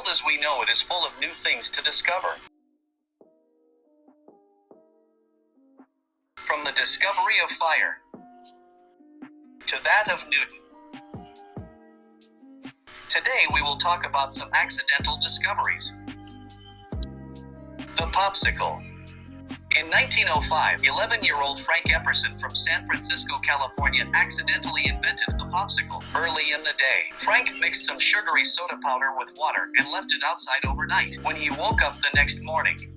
world as we know it is full of new things to discover. From the discovery of fire to that of Newton. Today we will talk about some accidental discoveries. The popsicle. In 1905, 11-year-old Frank Epperson from San Francisco, California, accidentally invented the popsicle. Early in the day, Frank mixed some sugary soda powder with water and left it outside overnight. When he woke up the next morning,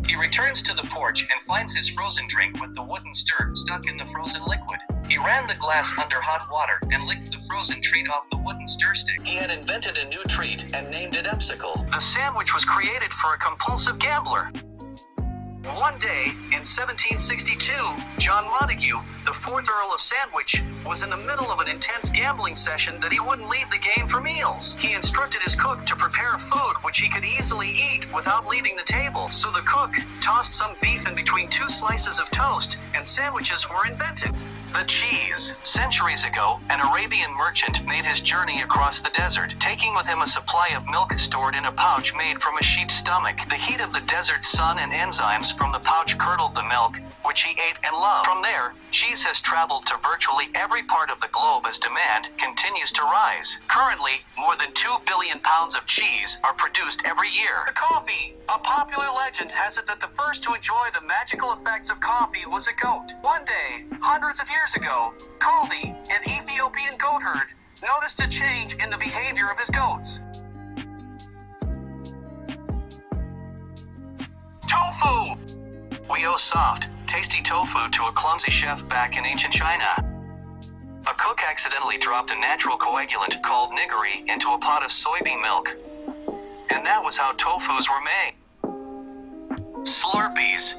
he returns to the porch and finds his frozen drink with the wooden stir stuck in the frozen liquid. He ran the glass under hot water and licked the frozen treat off the wooden stir stick. He had invented a new treat and named it Epsicle. The sandwich was created for a compulsive gambler. One day, in 1762, John Montague, the 4th Earl of Sandwich, was in the middle of an intense gambling session that he wouldn't leave the game for meals. He instructed his cook to prepare food which he could easily eat without leaving the table. So the cook tossed some beef in between 2 slices of toast, and sandwiches were invented. The cheese. Centuries ago, an Arabian merchant made his journey across the desert, taking with him a supply of milk stored in a pouch made from a sheep's stomach. The heat of the desert sun and enzymes from the pouch curdled the milk, which he ate and loved. From there, cheese has traveled to virtually every part of the globe as demand continues to rise. Currently, more than 2 billion pounds of cheese are produced every year. The coffee. A popular legend has it that the first to enjoy the magical effects of coffee was a goat. One day, hundreds of years ago, Kaldi, an Ethiopian goat herd, noticed a change in the behavior of his goats. Tofu! We owe soft, tasty tofu to a clumsy chef back in ancient China. A cook accidentally dropped a natural coagulant called niggery into a pot of soybean milk. And that was how tofus were made. Slurpees.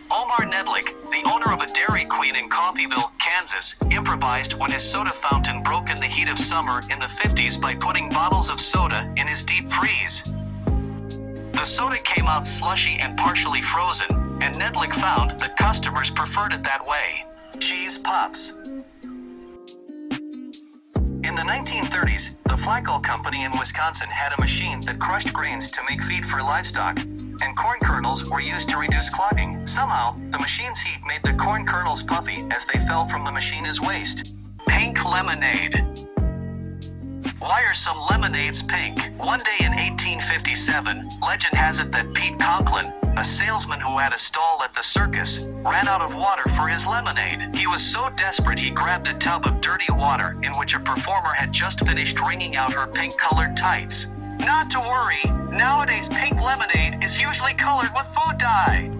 Omar Nedlick, the owner of a Dairy Queen in Coffeyville, Kansas, improvised when his soda fountain broke in the heat of summer in the 50s by putting bottles of soda in his deep freeze. The soda came out slushy and partially frozen, and Nedlick found that customers preferred it that way. Cheese puffs. In the 1930s, the Flacco Company in Wisconsin had a machine that crushed grains to make feed for livestock, and corn kernels were used to reduce clogging. Somehow, the machine's heat made the corn kernels puffy as they fell from the machine as waste. Pink lemonade. Why are some lemonades pink? One day in 1857, legend has it that Pete Conklin, a salesman who had a stall at the circus, ran out of water for his lemonade. He was so desperate he grabbed a tub of dirty water in which a performer had just finished wringing out her pink-colored tights. Not to worry, nowadays pink lemonade is usually colored with food dye.